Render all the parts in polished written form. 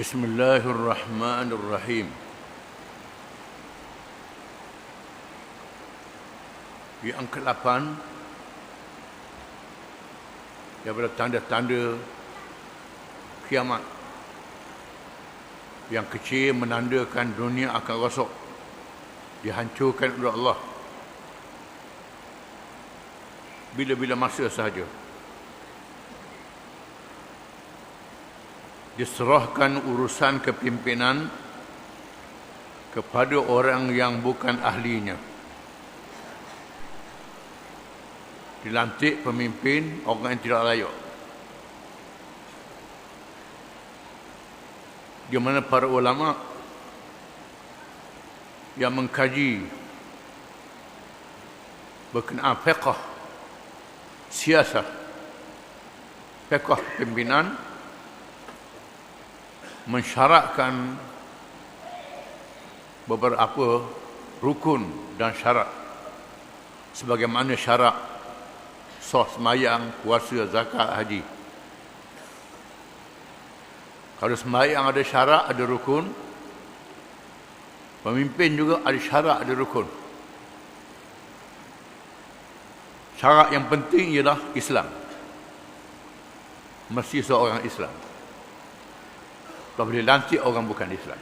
Bismillahirrahmanirrahim. Yang ke-8 daripada tanda-tanda kiamat. Yang kecil menandakan dunia akan rosak, dihancurkan oleh Allah bila-bila masa sahaja. Diserahkan urusan kepimpinan kepada orang yang bukan ahlinya. Dilantik pemimpin orang yang tidak layak. Di mana para ulama yang mengkaji berkenaan fiqh siasah, fiqh pimpinan, mensyaratkan beberapa rukun dan syarat sebagaimana syarat sah sembahyang, puasa, zakat, haji. Kalau sembahyang ada syarat, ada rukun, pemimpin juga ada syarat, ada rukun. Syarat yang penting ialah Islam. Mesti seorang Islam. Kalau boleh lantik orang bukan Islam.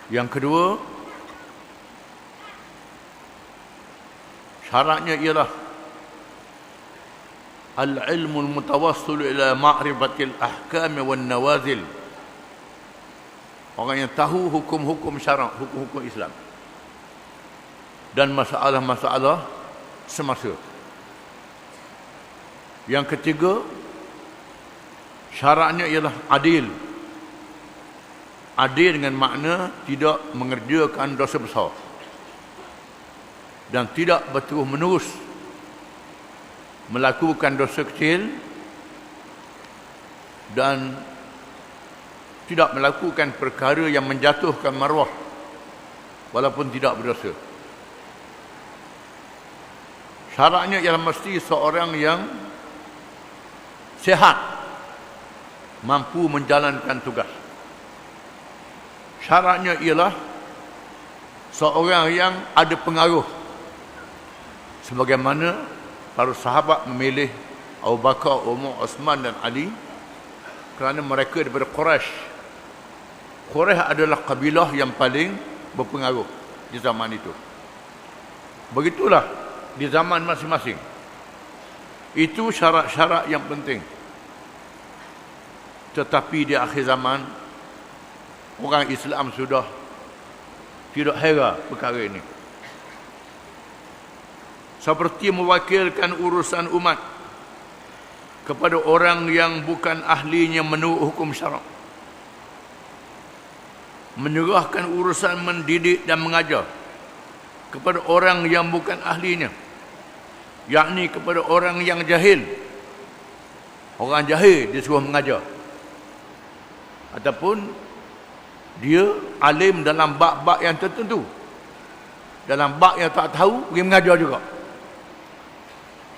Yang kedua, syaratnya ialah al-ilmu al-mutawassil ila ma'rifatil ahkam wan nawazil. Orang yang tahu hukum-hukum syarak, hukum-hukum Islam dan masalah-masalah semasa. Yang ketiga, syaratnya ialah adil. Adil dengan makna tidak mengerjakan dosa besar dan tidak berterus menerus melakukan dosa kecil dan tidak melakukan perkara yang menjatuhkan maruah walaupun tidak berdosa. Syaratnya ialah mesti seorang yang sihat, mampu menjalankan tugas. Syaratnya ialah seorang yang ada pengaruh sebagaimana para sahabat memilih Abu Bakar, Umar, Osman dan Ali kerana mereka daripada Quraisy. Quraisy adalah kabilah yang paling berpengaruh di zaman itu. Begitulah di zaman masing-masing. Itu syarat-syarat yang penting. Tetapi di akhir zaman, orang Islam sudah tidak hera perkara ini. Seperti mewakilkan urusan umat kepada orang yang bukan ahlinya menurut hukum syarak. Menyerahkan urusan mendidik dan mengajar kepada orang yang bukan ahlinya, yakni kepada orang yang jahil. Orang jahil disuruh mengajar, ataupun dia alim dalam bab-bab yang tertentu, dalam bab yang tak tahu dia mengajar juga.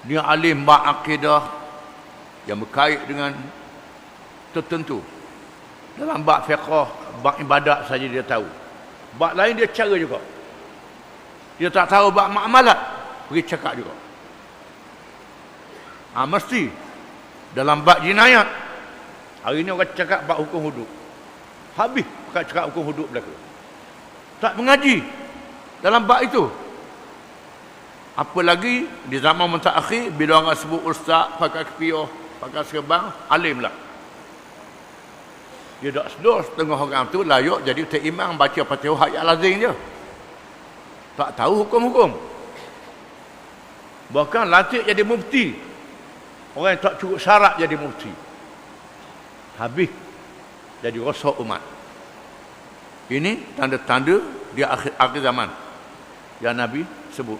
Dia alim bab akidah yang berkait dengan tertentu, dalam bab fiqh, bab ibadat saja dia tahu, bab lain dia cara juga. Dia tak tahu bab muamalat, pergi cakap juga. Mesti dalam bab jinayat, hari ni orang cakap bab hukum hudud, habis pakai cakap hukum hudud belaka. Tak mengaji dalam bab itu. Apa lagi di zaman mutakhir, bila orang sebut ustaz, pakai kepiah, pakai serban, alim lah. Dia tak sedar setengah orang tu layak jadi imam, baca Fatihah ayat lazim je. Tak tahu hukum-hukum. Bahkan lantik jadi mufti. Orang yang tak cukup syarat jadi mufti. Habis jadi rosak umat. Ini tanda-tanda di akhir zaman yang Nabi sebut.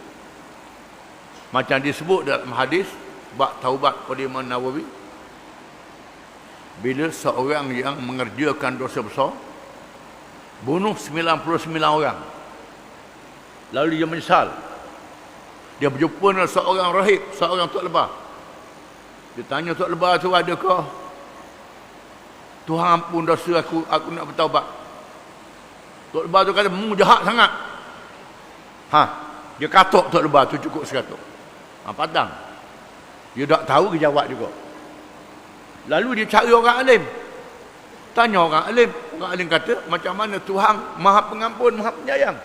Macam disebut dalam hadis bab taubat oleh Imam Nawawi, bila seorang yang mengerjakan dosa besar bunuh 99 orang, lalu dia menyesal, dia berjumpa dengan seorang rahib, seorang tok lebah. Dia tanya tok lebah tu, adakah Tuhan ampun dosa aku nak bertaubat. Tok Lebah tu kata, jahat sangat. Dia katuk Tok Lebah tu cukup sekatuk. Padang. Dia tak tahu dia jawab juga. Lalu dia cari orang alim. Tanya orang alim. Orang alim kata, macam mana Tuhan Maha Pengampun, Maha Penyayang.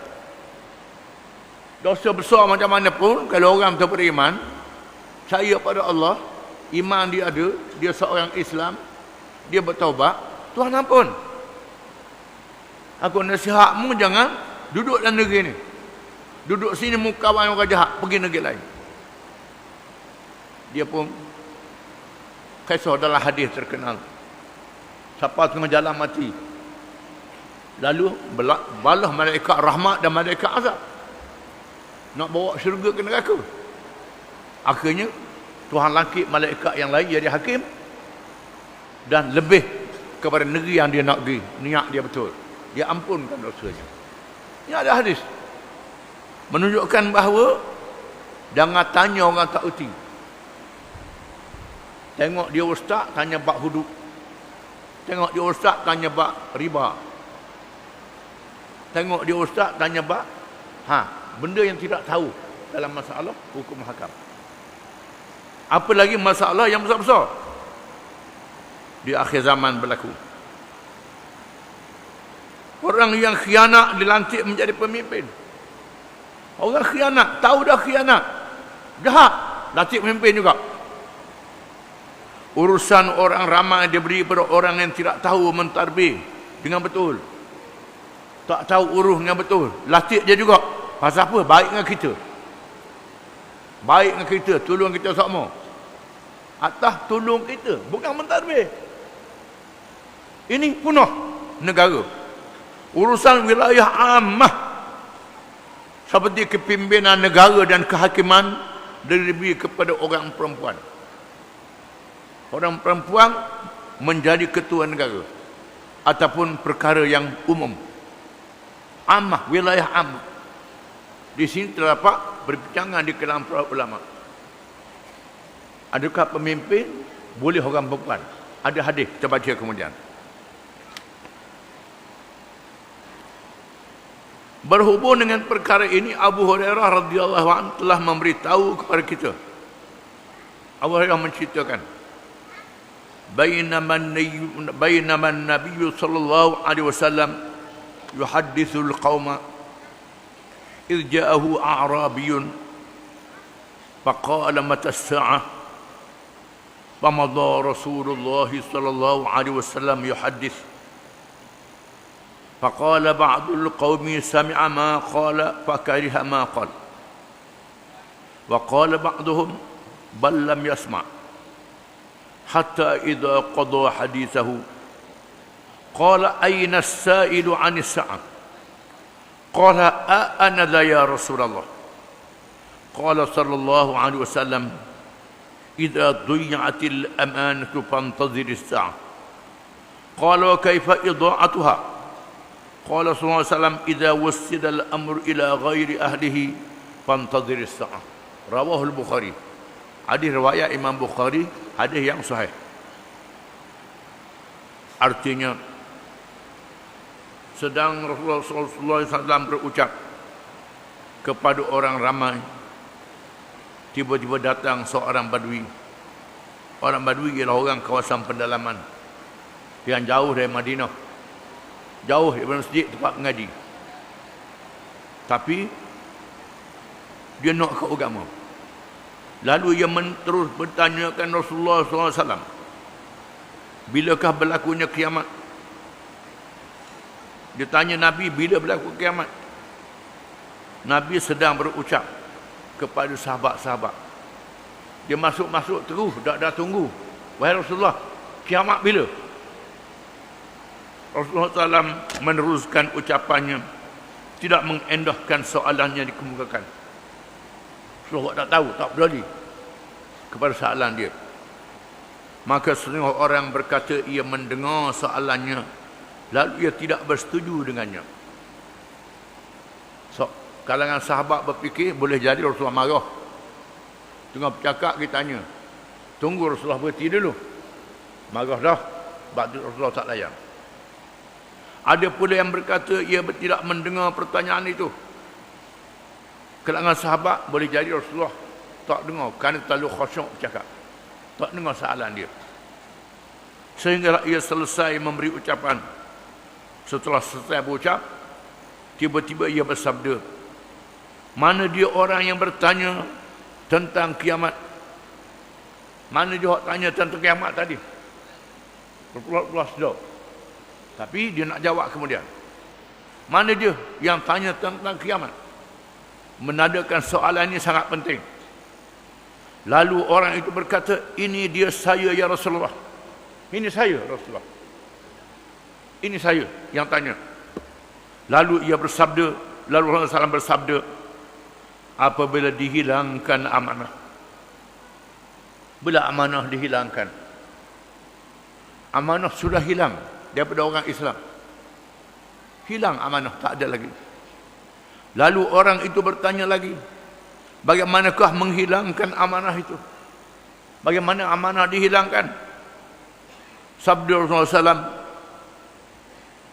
Dosa besar macam mana pun, kalau orang tu beriman, percaya pada Allah, iman dia ada, dia seorang Islam, dia bertaubat, Tuhan ampun. Aku nasihatmu jangan duduk dalam negeri ni. Duduk sini muka kawan orang jahat, pergi negeri lain. Dia pun kisah dalam hadis terkenal. Siapa tengah jalan mati, lalu balah malaikat rahmat dan malaikat azab nak bawa syurga ke neraka. Akhirnya Tuhan langkit malaikat yang lain jadi hakim dan lebih kepada negeri yang dia nak pergi. Niat dia betul, dia ampunkan dosanya. Ini ada hadis menunjukkan bahawa jangan tanya orang tak erti. Tengok dia ustaz, tanya bab hudud. Tengok dia ustaz, tanya bab riba. Tengok dia ustaz, tanya bab benda yang tidak tahu dalam masalah hukum hakam. Apa lagi masalah yang besar-besar di akhir zaman berlaku. Orang yang khianat dilantik menjadi pemimpin. Orang khianat, tahu dah khianat, jahat, lantik pemimpin juga. Urusan orang ramai dia beri pada orang yang tidak tahu mentadbir dengan betul. Tak tahu urus dengan betul. Latih dia juga. Pasal apa? Baik dengan kita. Baik dengan kita. Tolong kita semua. Atas tolong kita. Bukan mentadbir. Ini punah negara. Urusan wilayah ammah. Seperti kepimpinan negara dan kehakiman diberi kepada orang perempuan. Orang perempuan menjadi ketua negara ataupun perkara yang umum. Ammah, wilayah ammah. Di sini terdapat perbincangan di kalangan para ulama. Adakah pemimpin boleh orang perempuan? Ada hadis, kita baca kemudian. Berhubung dengan perkara ini, Abu Hurairah radhiyallahu anhu telah memberitahu kepada kita. Abu Hurairah menceritakan, بينما النبي صلى الله عليه وسلم يحدث القوم إذ جاءه أعرابي فقال متى الساعة فمضى رسول الله صلى الله عليه وسلم يحدث فقال بعض القوم سمع ما قال فكره ما قال وقال بعضهم بل لم يسمع حتى إذا قضى حديثه قال أين السائل عن الساعة قال أنا ذا يا رسول الله قال صلى الله عليه وسلم إذا ضيعت الأمانة فانتظر الساعة قال وكيف إضاعتها قال صلى الله عليه وسلم إذا وسد الأمر إلى غير أهله فانتظر الساعة رواه البخاري. Hadis riwayat Imam Bukhari, hadis yang sahih. Artinya sedang Rasulullah SAW berucap kepada orang ramai, tiba-tiba datang seorang badui. Orang badui ialah orang kawasan pendalaman yang jauh dari Madinah, jauh dari masjid tempat mengaji, tapi dia nak ke agama. Lalu ia terus bertanyakan Rasulullah SAW, bilakah berlakunya kiamat? Dia tanya Nabi, bila berlaku kiamat? Nabi sedang berucap kepada sahabat-sahabat. Dia masuk-masuk terus, dah tunggu. Wahai Rasulullah, kiamat bila? Rasulullah SAW meneruskan ucapannya, tidak mengendahkan soalannya dikemukakan. Rasulullah tak tahu, tak peduli kepada soalan dia. Maka setengah orang berkata ia mendengar soalannya, lalu ia tidak bersetuju dengannya. So, kalangan sahabat berfikir boleh jadi Rasulullah marah. Tengah bercakap kita tanya, tunggu Rasulullah berhenti dulu. Marah dah. Rasulullah tak layan. Ada pula yang berkata ia tidak mendengar pertanyaan itu. Kalangan sahabat boleh jadi Rasulullah tak dengar kerana terlalu khusyuk bercakap. Tak dengar soalan dia. Sehingga ia selesai memberi ucapan. Setelah selesai berucap, tiba-tiba ia bersabda, mana dia orang yang bertanya tentang kiamat? Mana dia tanya tentang kiamat tadi? Rasulullah sudah. Tapi dia nak jawab kemudian. Mana dia yang tanya tentang kiamat? Menandakan soalan ini sangat penting. Lalu orang itu berkata, ini dia saya ya Rasulullah. Ini saya Rasulullah. Ini saya yang tanya. Lalu ia bersabda, lalu Rasulullah SAW bersabda, apabila dihilangkan amanah. Bila amanah dihilangkan. Amanah sudah hilang daripada orang Islam. Hilang amanah, tak ada lagi. Lalu orang itu bertanya lagi, bagaimanakah menghilangkan amanah itu? Bagaimana amanah dihilangkan? Sabda Rasulullah SAW,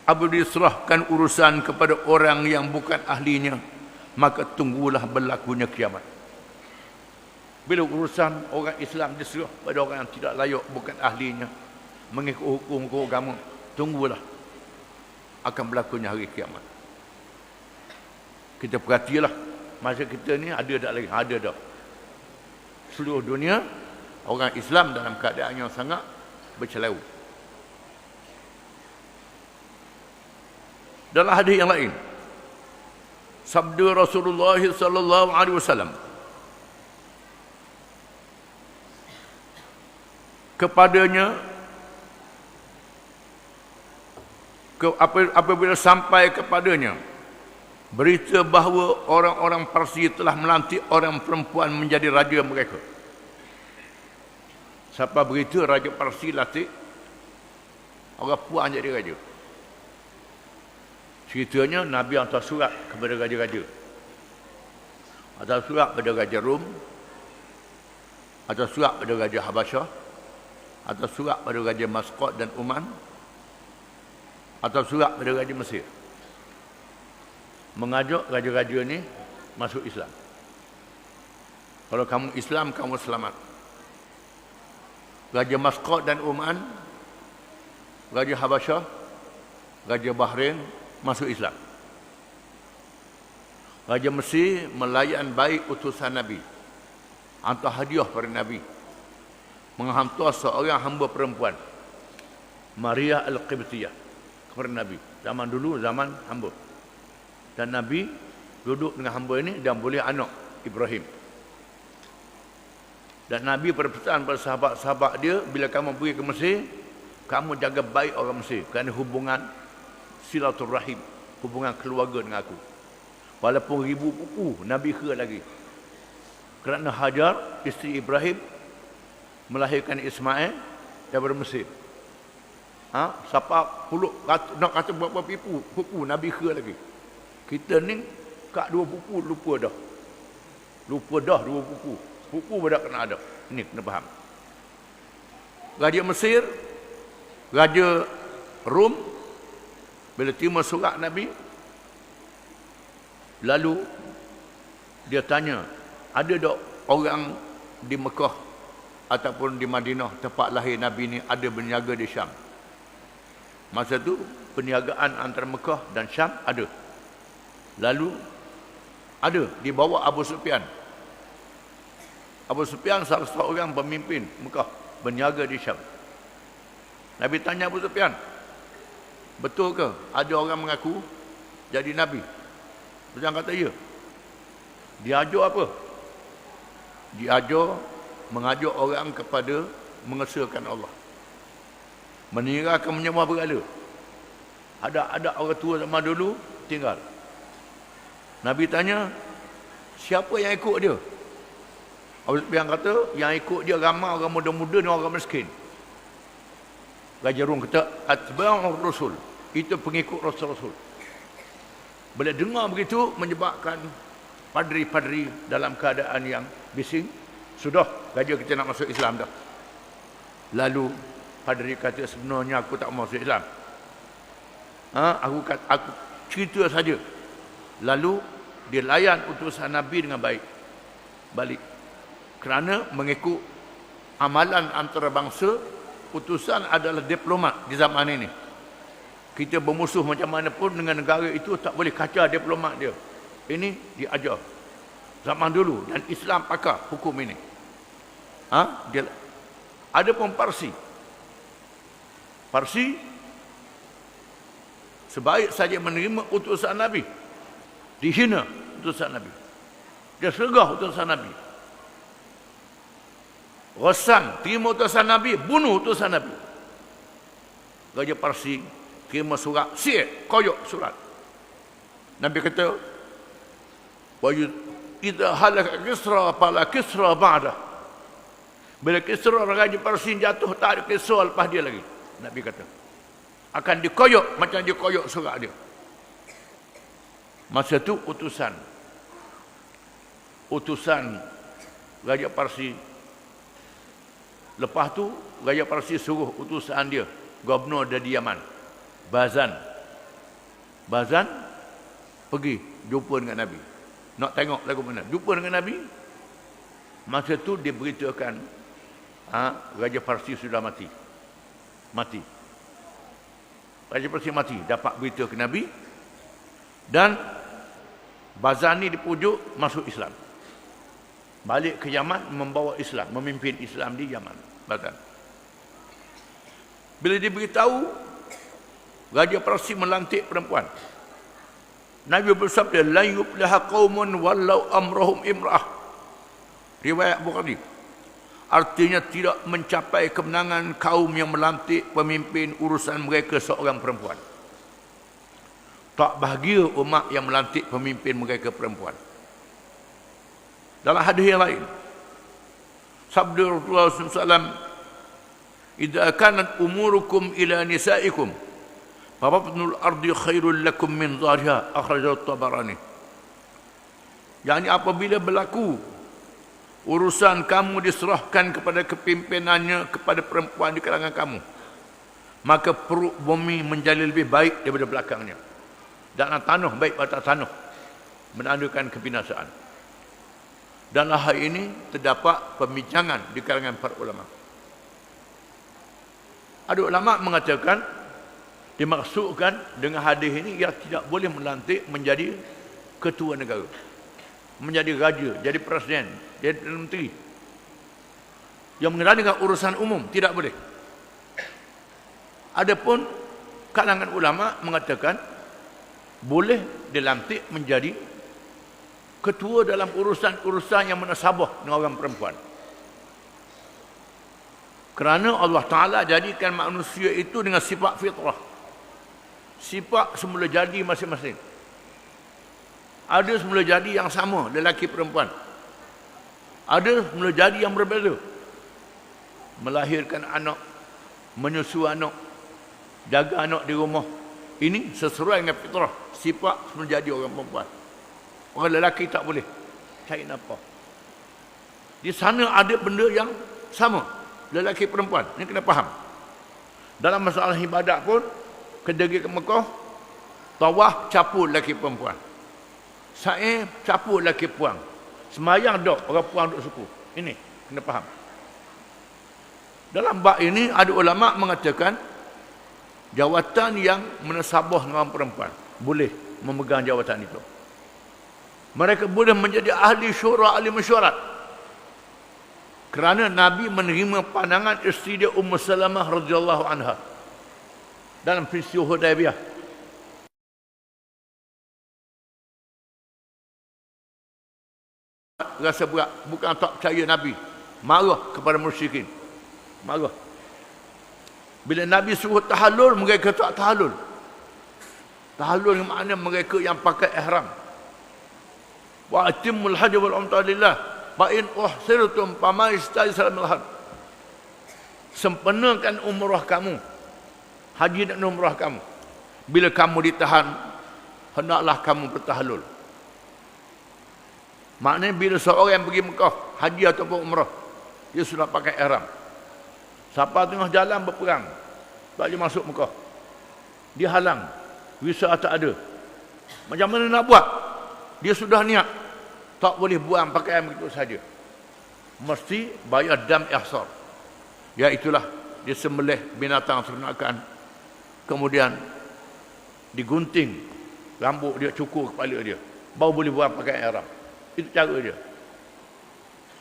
apabila diserahkan urusan kepada orang yang bukan ahlinya, maka tunggulah berlakunya kiamat. Bila urusan orang Islam diserah pada orang yang tidak layak, bukan ahlinya, mengikut hukum agama, tunggulah akan berlakunya hari kiamat. Kita perhatilah, masa kita ni ada tak lagi? Ada dah. Seluruh dunia, orang Islam dalam keadaan yang sangat bercelau. Dalam hadis yang lain, sabda Rasulullah sallallahu alaihi wasallam kepadanya, apabila sampai kepadanya berita bahawa orang-orang Parsi telah melantik orang perempuan menjadi raja mereka. Siapa berita raja Parsi latih orang puan jadi raja? Ceritanya Nabi hantar surat kepada raja-raja. Hantar surat kepada raja Rom, hantar surat kepada raja Habasyah, hantar surat kepada raja Masqat dan Oman, hantar surat kepada raja Mesir. Mengajak raja-raja ni masuk Islam. Kalau kamu Islam, kamu selamat. Raja Masqat dan Oman, raja Habasyah, raja Bahrain masuk Islam. Raja Mesir melayan baik utusan Nabi, hantar hadiah pada Nabi, menghantar seorang hamba perempuan, Maria Al-Qibtiyah, kepada Nabi. Zaman dulu zaman hamba, dan Nabi duduk dengan hamba ini dan boleh anak Ibrahim. Dan Nabi berpesan pada sahabat-sahabat dia, bila kamu pergi ke Mesir, kamu jaga baik orang Mesir, kerana hubungan silaturahim, hubungan keluarga dengan aku. Walaupun ribu pupu, Nabi kira lagi. Kerana Hajar, isteri Ibrahim, melahirkan Ismail daripada Mesir. Siapa puluk, nak kata berapa pupu, Nabi kira lagi. Kita ni, kat dua pupu, lupa dah. Lupa dah dua pupu. Pupu pada kena ada. Ini kena faham. Raja Mesir, Raja Rom, bila terima surat Nabi, lalu dia tanya, ada tak orang di Mekah ataupun di Madinah, tempat lahir Nabi ni, ada berniaga di Syam? Masa tu perniagaan antara Mekah dan Syam ada. Lalu ada dibawa Abu Sufyan. Abu Sufyan salah seorang pemimpin Mekah, berniaga di Syam. Nabi tanya Abu Sufyan, betul ke ada orang mengaku jadi Nabi? Sufyan kata ya. Dia ajar apa? Dia ajar mengajak orang kepada mengesahkan Allah, meninggalkan menyembah berhala. Ada orang tua zaman dulu tinggal. Nabi tanya, siapa yang ikut dia? Abu Sufyan kata, yang ikut dia ramai orang muda-muda dan orang miskin. Raja Rum kata, atba'ur rasul, itu pengikut Rasul-Rasul. Bila dengar begitu, menyebabkan padri-padri dalam keadaan yang bising. Sudah, raja kita nak masuk Islam dah. Lalu Padri kata sebenarnya aku tak masuk Islam. Aku cerita saja. Lalu dia layan utusan Nabi dengan baik. Balik. Kerana mengikut amalan antarabangsa, utusan adalah diplomat di zaman ini. Kita bermusuh macam mana pun dengan negara itu tak boleh kacau diplomat dia. Ini diajar zaman dulu dan Islam pakar hukum ini. Dia ada pun Parsi. Parsi sebaik saja menerima utusan Nabi, dihina utusan Nabi, dia sergah utusan Nabi. Ghassan terima utusan Nabi, bunuh utusan Nabi. Raja Parsi terima surat, siap koyok surat. Nabi kata, wa idza halaka Kisra fala Kisra ba'dah. Bila Kisra Raja Parsi jatuh, tak ada Kisra lepas dia lagi. Nabi kata akan dikoyok macam dikoyok surat dia. Masa tu utusan Raja Parsi. Lepas tu Raja Parsi suruh utusan dia, gubernur dari Yaman, Bazan pergi jumpa dengan Nabi. Nak tengok lagu mana. Jumpa dengan Nabi. Masa tu dia beritahukan Raja Parsi sudah mati. Raja Parsi mati. Dapat beritahu ke Nabi. Dan Bazan ni dipujuk masuk Islam. Balik ke Yaman membawa Islam, memimpin Islam di Yaman. Bazan. Bila dia beritahu, Raja Parsi melantik perempuan. Nabi bersabda, la yufliha qaumun walau amrahum imra'ah. Riwayat Bukhari. Artinya tidak mencapai kemenangan kaum yang melantik pemimpin urusan mereka seorang perempuan. Tak bahagia umat yang melantik pemimpin mereka perempuan. Dalam hadis yang lain, sabda Rasulullah SAW, idza kanat umurukum ila nisaikum fabatnul ardi khairul lakum min zahriha, akhrajahu Tabarani. Yani apabila berlaku urusan kamu diserahkan kepada kepimpinannya kepada perempuan di kalangan kamu, maka perut bumi menjadi lebih baik daripada belakangnya, dan tanah baik atas tanah, menandakan kebinasaan. Dalam hal ini terdapat pembincangan di kalangan para ulama. Ada ulama mengatakan dimaksudkan dengan hadis ini ia tidak boleh melantik menjadi ketua negara, menjadi raja, jadi presiden, jadi Perdana Menteri yang mengenai dengan urusan umum, tidak boleh. Adapun kalangan ulama mengatakan boleh dilantik menjadi ketua dalam urusan-urusan yang menasabah dengan orang perempuan. Kerana Allah Ta'ala jadikan manusia itu dengan sifat fitrah, sifat semula jadi masing-masing. Ada semula jadi yang sama, lelaki perempuan. Ada semula jadi yang berbeza. Melahirkan anak, menyusu anak, jaga anak di rumah. Ini sesuai dengan fitrah, sifat semula jadi orang perempuan. Orang lelaki tak boleh cari nafkah. Di sana ada benda yang sama, lelaki perempuan. Ini kena faham. Dalam masalah ibadat pun, kedegi ke Mekah, tawaf capur lelaki perempuan, sa'i capur lelaki puang, semayang dok orang puang duk suku. Ini kena faham. Dalam bab ini ada ulama mengatakan jawatan yang menasabah dengan perempuan boleh memegang jawatan itu. Mereka boleh menjadi ahli syura, ahli mesyuarat. Kerana Nabi menerima pandangan isteri dia Ummu Salamah radhiyallahu anha dalam peristiwa Hudaybiyah. Rasa berat, bukan tak percaya Nabi, marah kepada musyrikin, marah. Bila Nabi suruh tahallul, mereka tak tahallul. Tahallul makna mereka yang pakai ihram. Wa atimmul hajj wal umrah lillah fa in uhsirtum fama istaysara minal hajj. Sempurnakan umrah kamu, haji dan umrah kamu. Bila kamu ditahan, hendaklah kamu bertahallul. Maknanya bila seorang yang pergi Mekah, haji ataupun umrah, dia sudah pakai ihram. Siapa tengah jalan berperang, tak boleh masuk Mekah. Dia halang. Visa tak ada. Macam mana nak buat? Dia sudah niat. Tak boleh buang pakaian begitu saja. Mesti bayar dam ihsar. Iaitulah dia sembelih binatang ternakan. Kemudian digunting rambut dia, cukur kepala dia. Baru boleh buang pakaian ihram. Itu cara dia.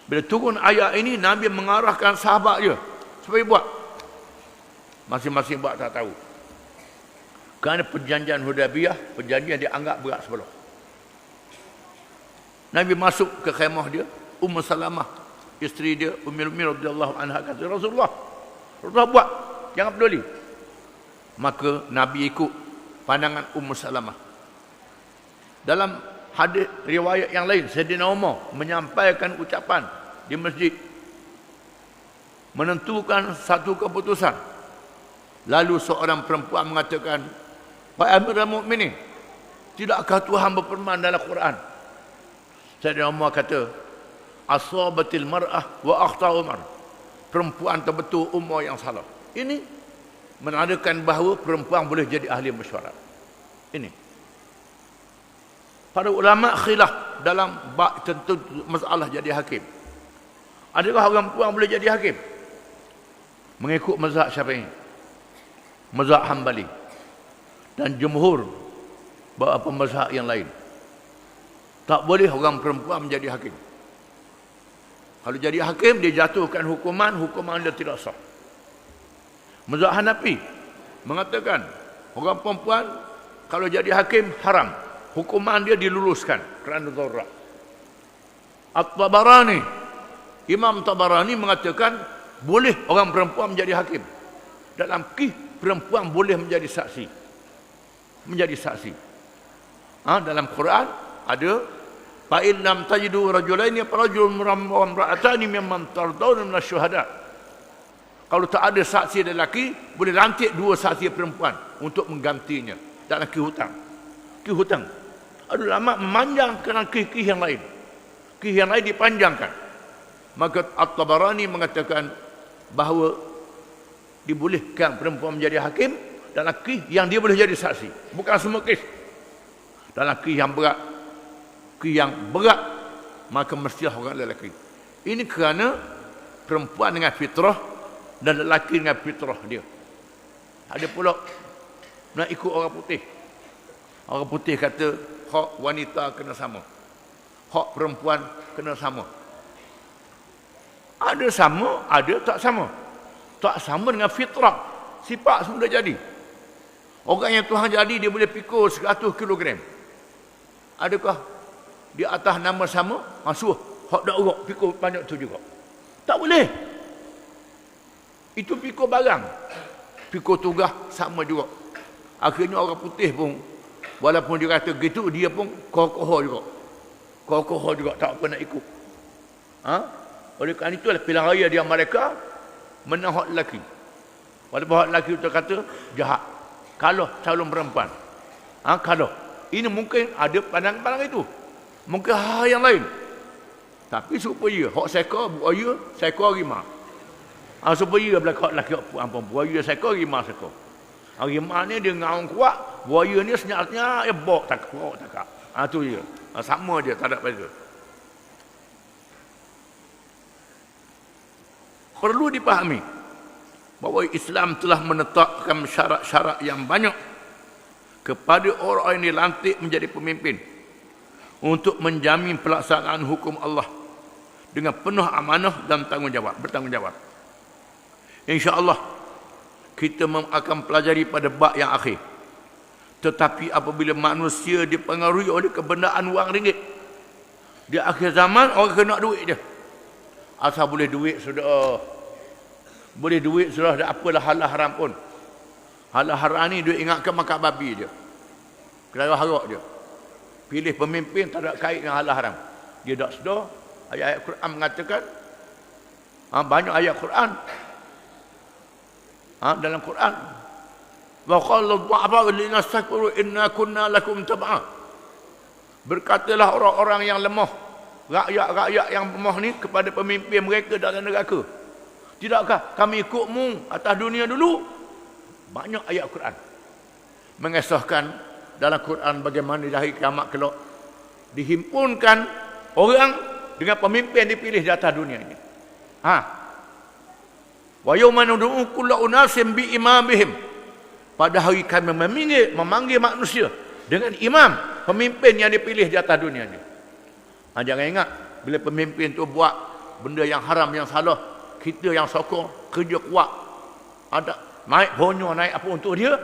Bila turun ayat ini, Nabi mengarahkan sahabat dia supaya buat. Masing-masing buat tak tahu. Kerana perjanjian Hudaybiyah, perjanjian dianggap berat sebelah. Nabi masuk ke khemah dia, Ummu Salamah, isteri dia, Ummul Mukminin radhiyallahu anha, kata Rasulullah buat, jangan peduli. Maka Nabi ikut pandangan Ummu Salamah. Dalam hadis riwayat yang lain, Sayyidina Umar menyampaikan ucapan di masjid, menentukan satu keputusan. Lalu seorang perempuan mengatakan, "Wahai Amirul Mukminin, tidakkah Tuhan berfirman dalam Quran?" Sayyidina Umar kata, "Asabatil mar'ah wa akhta Umar." Perempuan terbetul, Umar yang salah. Ini menandakan bahawa perempuan boleh jadi ahli mesyuarat. Ini. Para ulama khilaf dalam bab tentu masalah jadi hakim. Adakah orang perempuan boleh jadi hakim? Mengikut mazhab Syafi'i, mazhab Hambali, dan jumhur beberapa mazhab yang lain, tak boleh orang perempuan menjadi hakim. Kalau jadi hakim, dia jatuhkan hukuman dia tidak sah. Mazhab Hanafi mengatakan orang perempuan kalau jadi hakim haram, hukuman dia diluluskan kerana darurat. At-Tabarani, Imam Tabarani mengatakan boleh orang perempuan menjadi hakim. Dalam fikih, perempuan boleh menjadi saksi. Dalam Quran ada, fa in lam tajidu rajulaini farajulun wa imra'atani mimman tardawna min asy-syuhada. Kalau tak ada saksi lelaki, boleh lantik dua saksi perempuan untuk menggantinya dalam kisah hutang. Ada ulama memanjangkan kisah yang lain. Kisah yang lain dipanjangkan. Maka At-Tabarani mengatakan bahawa dibolehkan perempuan menjadi hakim dalam kisah yang dia boleh jadi saksi. Bukan semua kisah. Dalam kisah yang berat, maka mestilah orang lelaki. Ini kerana perempuan dengan fitrah dan lelaki dengan fitrah dia. Ada pula nak ikut orang putih. Orang putih kata hak wanita kena sama, hak perempuan kena sama. Ada sama, ada tak sama. Tak sama dengan fitrah. Sifat semua dah jadi. Orang yang Tuhan jadi, dia boleh pikul 100 kg. Adakah di atas nama sama, suruh hak dak urut pikul banyak tu juga? Tak boleh. Itu pikul barang, pikul tugas sama juga. Akhirnya orang putih pun, walaupun dia kata gitu, dia pun kokoh juga tak apa nak ikut. Oleh kerana itulah pilihan raya dia mereka menang hak lelaki. Walaupun hak lelaki itu kata jahat, kalau calon perempuan, kalau ini mungkin ada pandangan itu, mungkin hal yang lain. Tapi supaya hak seka buaya, seka rimah. Supaya belakang hak lelaki hak buaya seka rimah seka. Rimah ni dia ngaung kuat, buaya ni senyap-senyap ya bawa takak. Tu je. Sama je, tak ada beza. Perlu dipahami bahawa Islam telah menetapkan syarat-syarat yang banyak kepada orang yang dilantik menjadi pemimpin untuk menjamin pelaksanaan hukum Allah dengan penuh amanah dan bertanggungjawab. InsyaAllah kita akan pelajari pada bab yang akhir. Tetapi apabila manusia dipengaruhi oleh kebendaan wang ringgit, di akhir zaman orang kena duit je. Asal boleh duit sudah. Boleh duit sudah, ada apalah halal haram pun. Halal haram ni duit ingatkan makan babi je. Kelala harap je. Pilih pemimpin tak ada kait dengan halal haram. Dia tak sedar. Ayat-ayat Quran mengatakan, banyak ayat Quran. Dalam Quran, wa qala dhu'afa linastakbiru inna kunna lakum tab'a. Berkatalah orang-orang yang lemah, rakyat-rakyat yang lemah ni kepada pemimpin mereka dalam neraka, Tidakkah kami ikutmu atas dunia dulu? Banyak ayat Quran mengesahkan dalam Quran bagaimana di hari kiamat kelak dihimpunkan orang dengan pemimpin dipilih di atas dunia ini. Wa yawma nud'u kulla unasin bi imamihim. Pada hari kami memanggil manusia dengan imam, pemimpin yang dipilih di atas dunia ini. Jangan ingat bila pemimpin tu buat benda yang haram, yang salah, kita yang sokong, kerja kuat, ada naik honyo, naik apa untuk dia,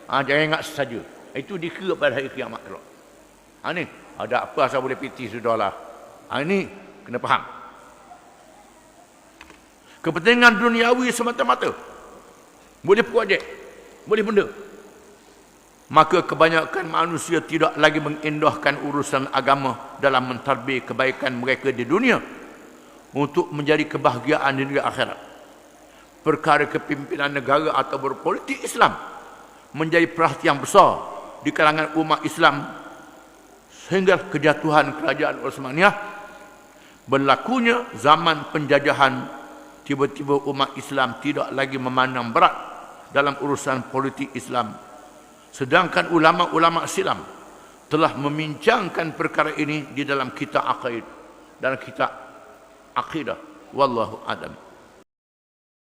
jangan ingat saja. Itu dikira pada hari kiamat kelak. Ni ada apa asal boleh piti sudahlah. Ini kena faham. Kepentingan duniawi semata-mata boleh projek, boleh benda. Maka kebanyakan manusia tidak lagi mengindahkan urusan agama dalam mentadbir kebaikan mereka di dunia untuk menjadi kebahagiaan di dunia akhirat. Perkara kepimpinan negara atau berpolitik Islam menjadi perhatian besar di kalangan umat Islam sehingga kejatuhan kerajaan Utsmaniyah. Berlakunya zaman penjajahan, tiba-tiba umat Islam tidak lagi memandang berat dalam urusan politik Islam. Sedangkan ulama-ulama Islam telah membincangkan perkara ini di dalam kitab aqaid, dalam kitab akidah. Wallahu a'lam.